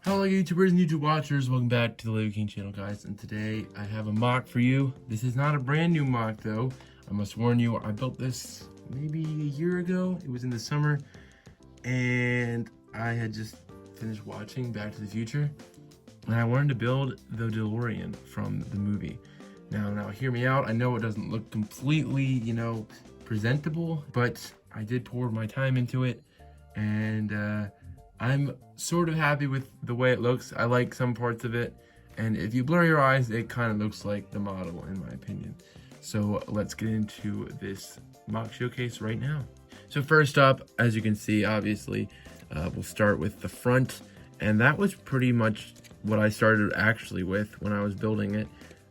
Hello YouTubers and YouTube watchers, welcome back to the LEGO King channel, guys, and today I have a MOC for you. This is not a brand new MOC though. I must warn you, I built this maybe a year ago. It was in the summer and I had just finished watching Back to the Future and I wanted to build the DeLorean from the movie. Now hear me out. I know it doesn't look completely, presentable, but I did pour my time into it and I'm sort of happy with the way it looks. I like some parts of it, and if you blur your eyes, it kind of looks like the model in my opinion. So let's get into this MOC showcase right now. So first up, as you can see, obviously, we'll start with the front, and that was pretty much what I started actually with when I was building it.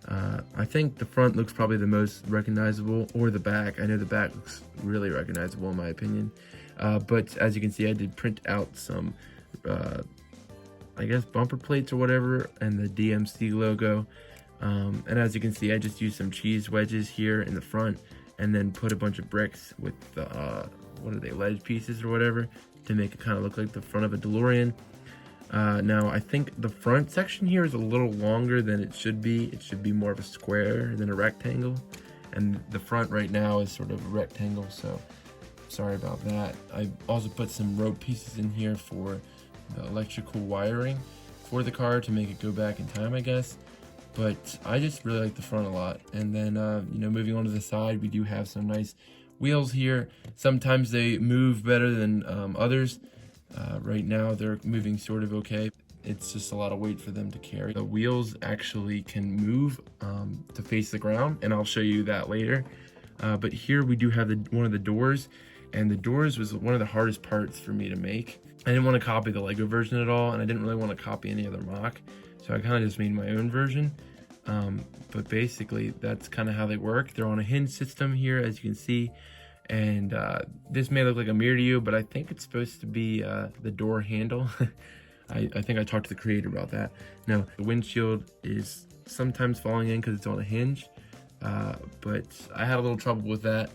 I think the front looks probably the most recognizable, or the back. I know the back looks really recognizable in my opinion. But as you can see, I did print out some, I guess, bumper plates or whatever, and the DMC logo. And as you can see, I just used some cheese wedges here in the front, and then put a bunch of bricks with the, what are they, ledge pieces or whatever, to make it kind of look like the front of a DeLorean. Now, I think the front section here is a little longer than it should be. It should be more of a square than a rectangle. And the front right now is sort of a rectangle, so sorry about that. I also put some rope pieces in here for the electrical wiring for the car to make it go back in time, I guess. But I just really like the front a lot. And then, moving on to the side, we do have some nice wheels here. Sometimes they move better than others. Right now, they're moving sort of okay. It's just a lot of weight for them to carry. The wheels actually can move to face the ground, and I'll show you that later. But here we do have one of the doors. And the doors was one of the hardest parts for me to make. I didn't want to copy the LEGO version at all, and I didn't really want to copy any other MOC, so I kind of just made my own version. But basically, that's kind of how they work. They're on a hinge system here, as you can see, and this may look like a mirror to you, but I think it's supposed to be the door handle. I think I talked to the creator about that. Now, the windshield is sometimes falling in because it's on a hinge, but I had a little trouble with that.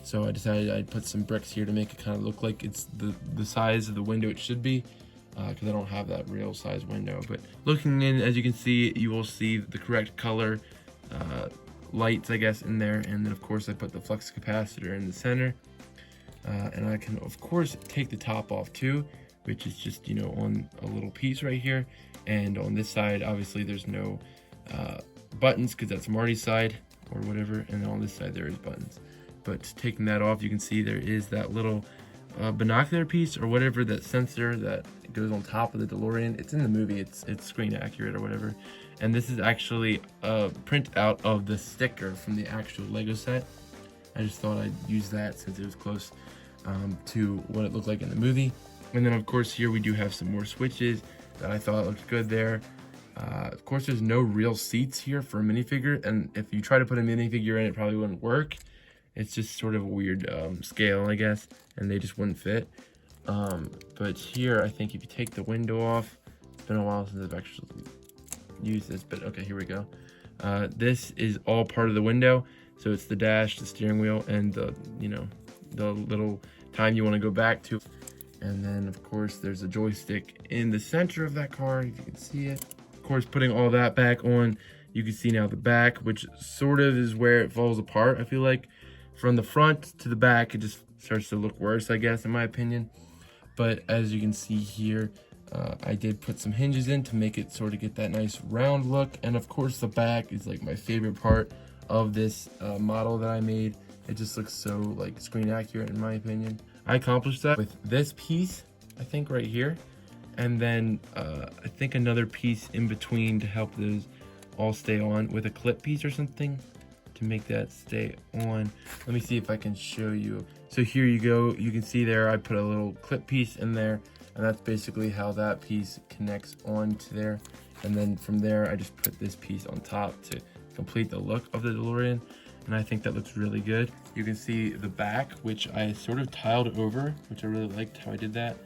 So I decided I'd put some bricks here to make it kind of look like it's the size of the window it should be, because I don't have that real size window. But looking in, as you can see, you will see the correct color lights, I guess, in there. And then, of course, I put the flux capacitor in the center. And I can, of course, take the top off too, which is just, on a little piece right here. And on this side, obviously, there's no buttons because that's Marty's side or whatever. And then on this side, there is buttons. But taking that off, you can see there is that little binocular piece or whatever, that sensor that goes on top of the DeLorean. It's in the movie, it's screen accurate or whatever. And this is actually a print out of the sticker from the actual Lego set. I just thought I'd use that since it was close to what it looked like in the movie. And then of course here we do have some more switches that I thought looked good there. Of course there's no real seats here for a minifigure, and if you try to put a minifigure in, it probably wouldn't work. It's just sort of a weird scale, I guess, and they just wouldn't fit. But here, I think if you take the window off, it's been a while since I've actually used this, but okay, here we go. This is all part of the window. So it's the dash, the steering wheel, and the little time you want to go back to. And then, of course, there's a joystick in the center of that car, if you can see it. Of course, putting all that back on, you can see now the back, which sort of is where it falls apart, I feel like. From the front to the back, it just starts to look worse, I guess, in my opinion. But as you can see here, I did put some hinges in to make it sort of get that nice round look. And of course, the back is like my favorite part of this model that I made. It just looks so like screen accurate, in my opinion. I accomplished that with this piece, I think right here. And then I think another piece in between to help those all stay on with a clip piece or something, to make that stay on. Let me see if I can show you. So here you go, you can see there I put a little clip piece in there, and that's basically how that piece connects onto there. And then from there I just put this piece on top to complete the look of the DeLorean, and I think that looks really good. You can see the back, which I sort of tiled over, which I really liked how I did that.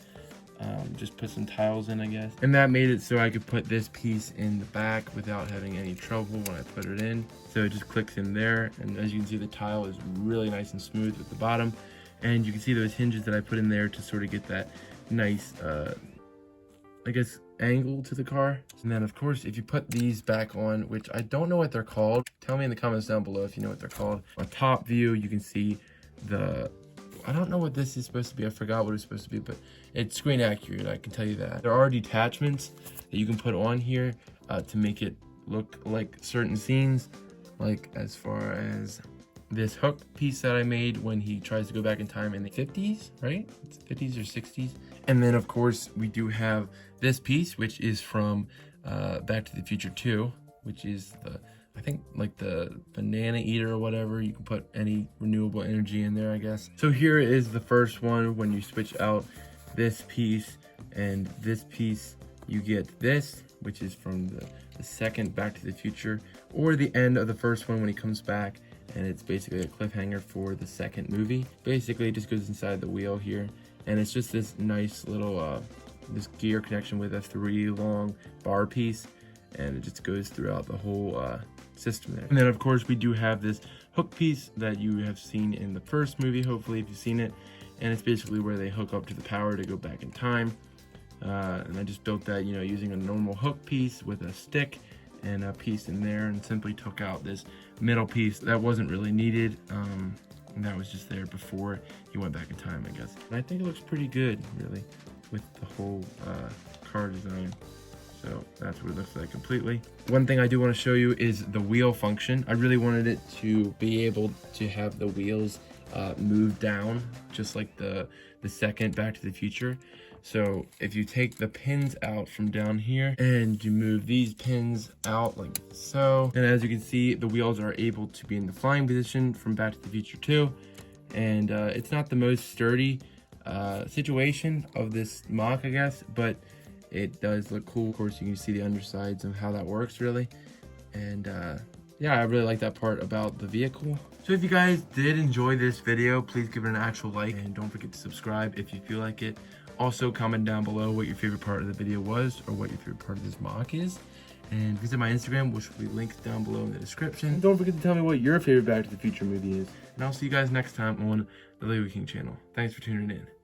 Just put some tiles in, I guess. And that made it so I could put this piece in the back without having any trouble when I put it in. So it just clicks in there, and as you can see, the tile is really nice and smooth at the bottom. And you can see those hinges that I put in there to sort of get that nice, I guess, angle to the car. And then of course, if you put these back on, which I don't know what they're called, tell me in the comments down below if you know what they're called. On top view, you can see I don't know what this is supposed to be. I forgot what it's supposed to be, but it's screen accurate, I can tell you that. There are detachments that you can put on here to make it look like certain scenes, like as far as this hook piece that I made when he tries to go back in time in the 50s, right? It's 50s or 60s. And then of course we do have this piece, which is from Back to the Future 2, which is I think like the banana eater or whatever. You can put any renewable energy in there, I guess. So here is the first one. When you switch out this piece and this piece, you get this, which is from the second Back to the Future, or the end of the first one when he comes back, and it's basically a cliffhanger for the second movie. Basically it just goes inside the wheel here, and it's just this nice little this gear connection with a 3-long bar piece, and it just goes throughout the whole system there. And then of course we do have this hook piece that you have seen in the first movie, hopefully, if you've seen it, and it's basically where they hook up to the power to go back in time. And I just built that, you know, using a normal hook piece with a stick and a piece in there, and simply took out this middle piece that wasn't really needed, and that was just there before he went back in time, I guess. And I think it looks pretty good, really, with the whole car design. So that's what it looks like completely. One thing I do want to show you is the wheel function. I really wanted it to be able to have the wheels move down, just like the second Back to the Future. So if you take the pins out from down here and you move these pins out like so, and as you can see, the wheels are able to be in the flying position from Back to the Future 2. And it's not the most sturdy situation of this MOC, I guess, but it does look cool. Of course, you can see the undersides of how that works, really. And yeah, I really like that part about the vehicle. So if you guys did enjoy this video, please give it an actual like, and don't forget to subscribe if you feel like it. Also, comment down below what your favorite part of the video was, or what your favorite part of this MOC is. And visit my Instagram, which will be linked down below in the description. And don't forget to tell me what your favorite Back to the Future movie is. And I'll see you guys next time on the LEGO King channel. Thanks for tuning in.